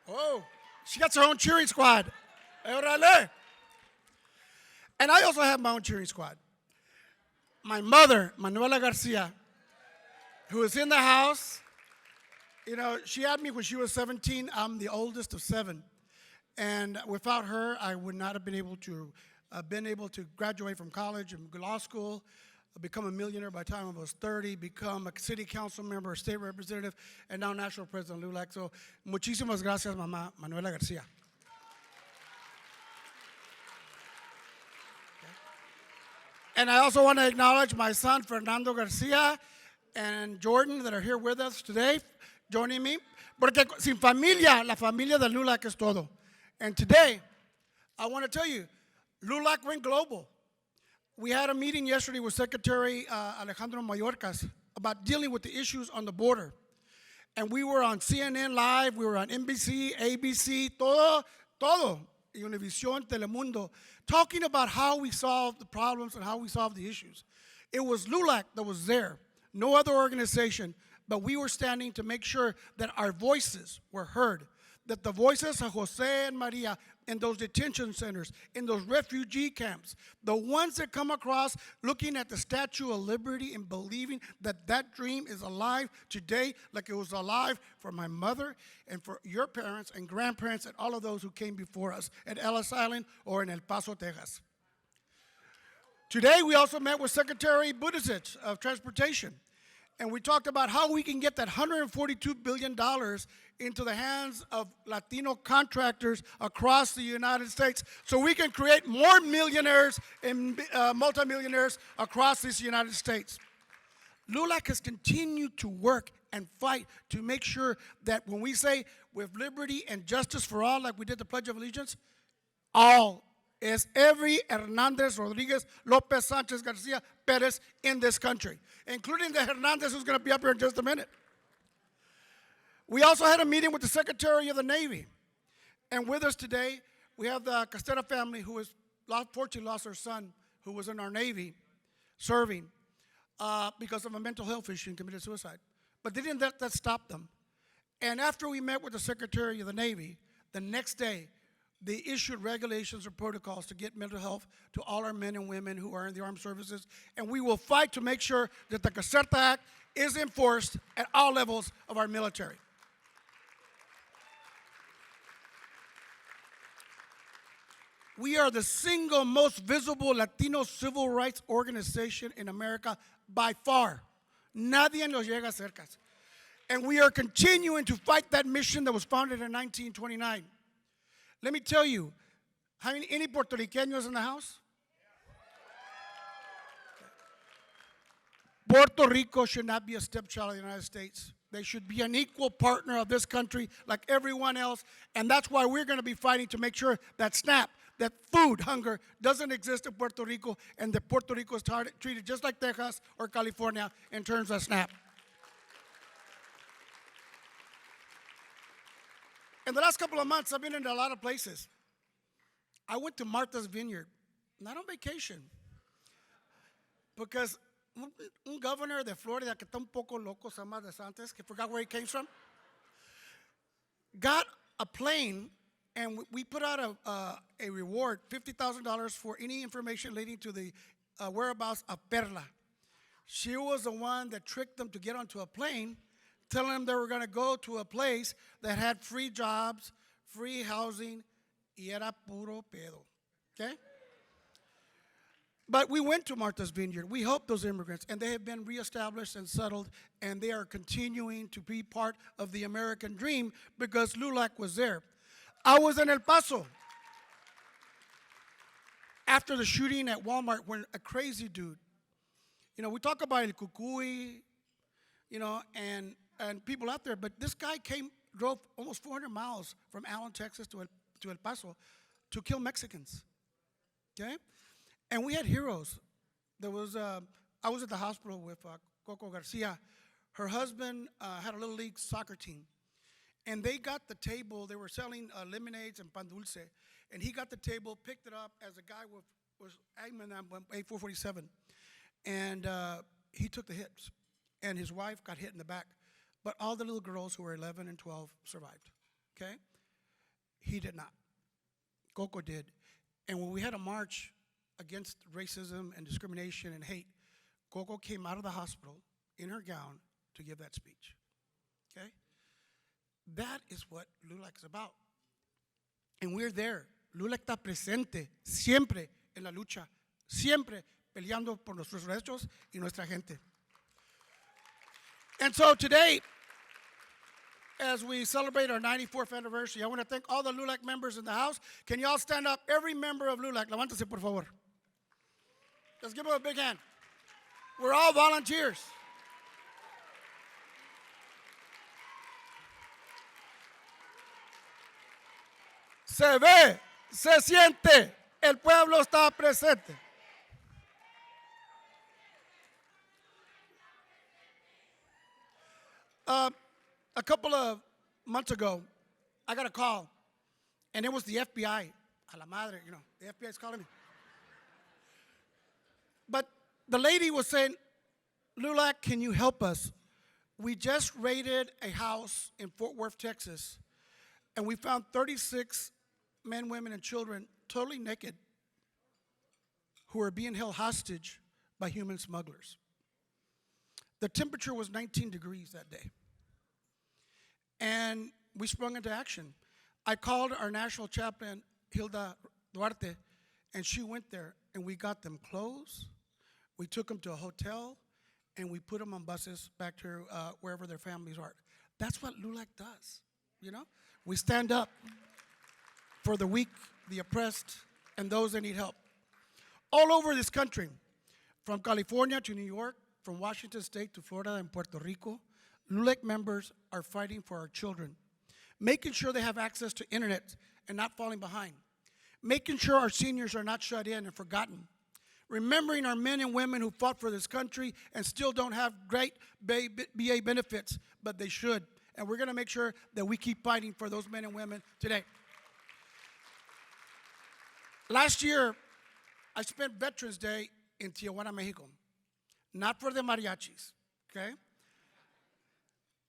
Oh, she got her own cheering squad. Órale. And I also have my own cheering squad. My mother, Manuela Garcia, who is in the house. You know, she had me when she was 17. I'm the oldest of 7. And without her, I would not have been able to graduate from college and law school, become a millionaire by the time I was 30, become a city council member, a state representative, and now national president of LULAC. So, muchísimas gracias, mamá, Manuela Garcia. And I also want to acknowledge my son, Fernando Garcia, and Jordan that are here with us today, joining me. Porque sin familia, la familia de LULAC es todo. And today, I want to tell you, LULAC went global. We had a meeting yesterday with Secretary Alejandro Mayorkas about dealing with the issues on the border. And we were on CNN Live, we were on NBC, ABC, todo, Univision, Telemundo, talking about how we solve the problems and how we solve the issues. It was LULAC that was there, no other organization, but we were standing to make sure that our voices were heard, that the voices of Jose and Maria in those detention centers, in those refugee camps, the ones that come across looking at the Statue of Liberty and believing that that dream is alive today like it was alive for my mother and for your parents and grandparents and all of those who came before us at Ellis Island or in El Paso, Texas. Today we also met with Secretary Buttigieg of Transportation. And we talked about how we can get that $142 billion into the hands of Latino contractors across the United States so we can create more millionaires and multimillionaires across this United States. LULAC has continued to work and fight to make sure that when we say with liberty and justice for all, like we did the Pledge of Allegiance, all is every Hernandez, Rodriguez, Lopez, Sanchez, Garcia, Perez in this country, including the Hernandez who's going to be up here in just a minute. We also had a meeting with the Secretary of the Navy. And with us today, we have the Castera family who has fortunately lost their son who was in our Navy serving because of a mental health issue and committed suicide. But they didn't let that stop them. And after we met with the Secretary of the Navy, the next day, they issued regulations or protocols to get mental health to all our men and women who are in the armed services. And we will fight to make sure that the Caserta Act is enforced at all levels of our military. We are the single most visible Latino civil rights organization in America by far. Nadie nos llega cerca. And we are continuing to fight that mission that was founded in 1929. Let me tell you, any Puerto Ricanos in the house? Puerto Rico should not be a stepchild of the United States. They should be an equal partner of this country like everyone else. And that's why we're going to be fighting to make sure that SNAP, that food hunger doesn't exist in Puerto Rico and that Puerto Rico is treated just like Texas or California in terms of SNAP. In the last couple of months, I've been in a lot of places. I went to Martha's Vineyard, not on vacation, because un governor de Florida que está un poco loco, se llama DeSantis, que forgot where he came from, got a plane, and we put out a reward, $50,000 for any information leading to the whereabouts of Perla. She was the one that tricked them to get onto a plane, telling them they were going to go to a place that had free jobs, free housing, y era puro pedo, okay? But we went to Martha's Vineyard. We helped those immigrants, and they have been reestablished and settled, and they are continuing to be part of the American dream because LULAC was there. I was in El Paso after the shooting at Walmart when a crazy dude, you know, we talk about El Cucuy, you know, and people out there, but this guy drove almost 400 miles from Allen, Texas to El Paso to kill Mexicans, okay? And we had heroes. I was at the hospital with Coco Garcia. Her husband had a little league soccer team, and they got the table. They were selling lemonades and pan dulce, and he got the table, picked it up as a guy was aiming at A447, and he took the hits, and his wife got hit in the back. But all the little girls who were 11 and 12 survived, okay? He did not. Coco did. And when we had a march against racism and discrimination and hate, Coco came out of the hospital in her gown to give that speech. Okay? That is what LULAC is about. And we're there. LULAC está presente siempre en la lucha, siempre peleando por nuestros derechos y nuestra gente. And so today, as we celebrate our 94th anniversary, I want to thank all the LULAC members in the house. Can you all stand up? Every member of LULAC, levántese por favor. Let's give them a big hand. We're all volunteers. Se ve, se siente, el pueblo está presente. A couple of months ago, I got a call, and it was the FBI. A la madre, the FBI is calling me. But the lady was saying, LULAC, can you help us? We just raided a house in Fort Worth, Texas, and we found 36 men, women, and children totally naked who were being held hostage by human smugglers. The temperature was 19 degrees that day. And we sprung into action. I called our national chaplain, Hilda Duarte, and she went there, and we got them clothes. We took them to a hotel, and we put them on buses back to wherever their families are. That's what LULAC does, We stand up for the weak, the oppressed, and those that need help. All over this country, from California to New York, from Washington State to Florida and Puerto Rico, LULAC members are fighting for our children, making sure they have access to internet and not falling behind, making sure our seniors are not shut in and forgotten, remembering our men and women who fought for this country and still don't have great BA benefits, but they should. And we're going to make sure that we keep fighting for those men and women today. Last year, I spent Veterans Day in Tijuana, Mexico. Not for the mariachis, okay?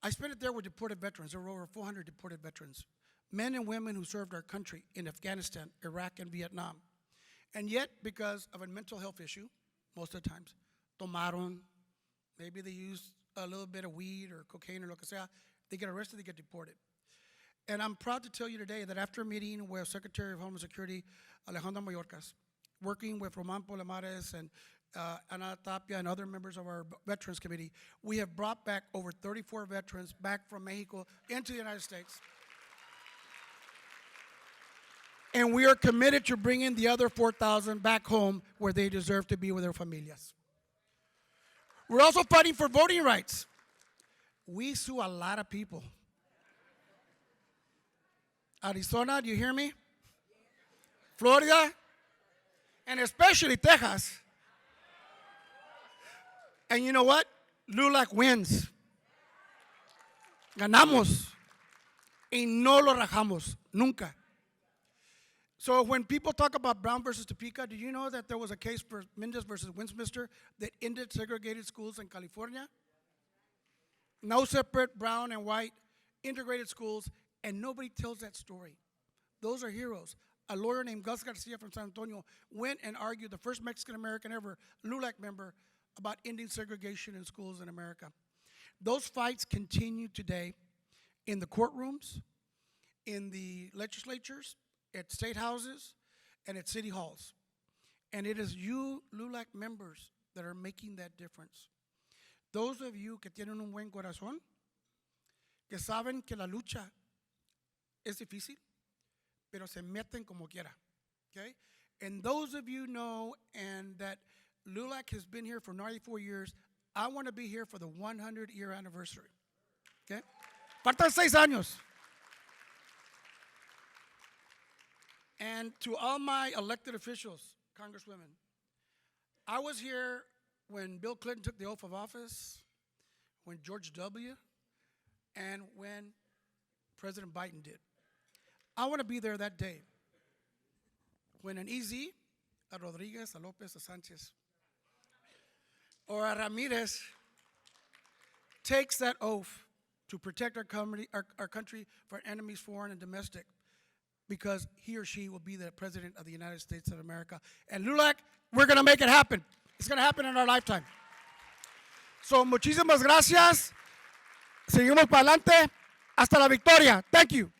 I spent it there with deported veterans. There were over 400 deported veterans, men and women who served our country in Afghanistan, Iraq, and Vietnam. And yet, because of a mental health issue, most of the times, tomaron, maybe they used a little bit of weed or cocaine or lo que sea, they get arrested, they get deported. And I'm proud to tell you today that after a meeting with Secretary of Homeland Security, Alejandro Mayorkas, working with Roman Palomares and Ana Tapia and other members of our Veterans Committee, we have brought back over 34 veterans back from Mexico into the United States. And we are committed to bringing the other 4,000 back home where they deserve to be with their familias. We're also fighting for voting rights. We sue a lot of people. Arizona, do you hear me? Florida, and especially Texas. And you know what? LULAC wins. Ganamos. Y no lo rajamos. Nunca. So when people talk about Brown versus Topeka, do you know that there was a case for Mendez versus Westminster that ended segregated schools in California? No separate brown and white, integrated schools, and nobody tells that story. Those are heroes. A lawyer named Domingo Garcia from San Antonio went and argued, the first Mexican-American ever LULAC member, about ending segregation in schools in America. Those fights continue today in the courtrooms, in the legislatures, at state houses, and at city halls. And it is you, LULAC members, that are making that difference. Those of you que tienen un buen corazón, que saben que la lucha es difícil, pero se meten como quiera, okay? And those of you know and that LULAC has been here for 94 years. I want to be here for the 100-year anniversary. Okay? Faltan 6 años. And to all my elected officials, congresswomen, I was here when Bill Clinton took the oath of office, when George W., and when President Biden did. I want to be there that day when an EZ, a Rodriguez, a Lopez, a Sanchez, or a Ramirez takes that oath to protect our country from enemies, foreign and domestic. because he or she will be the President of the United States of America. And LULAC, we're going to make it happen. It's going to happen in our lifetime. So, muchísimas gracias. Seguimos para adelante. Hasta la victoria. Thank you.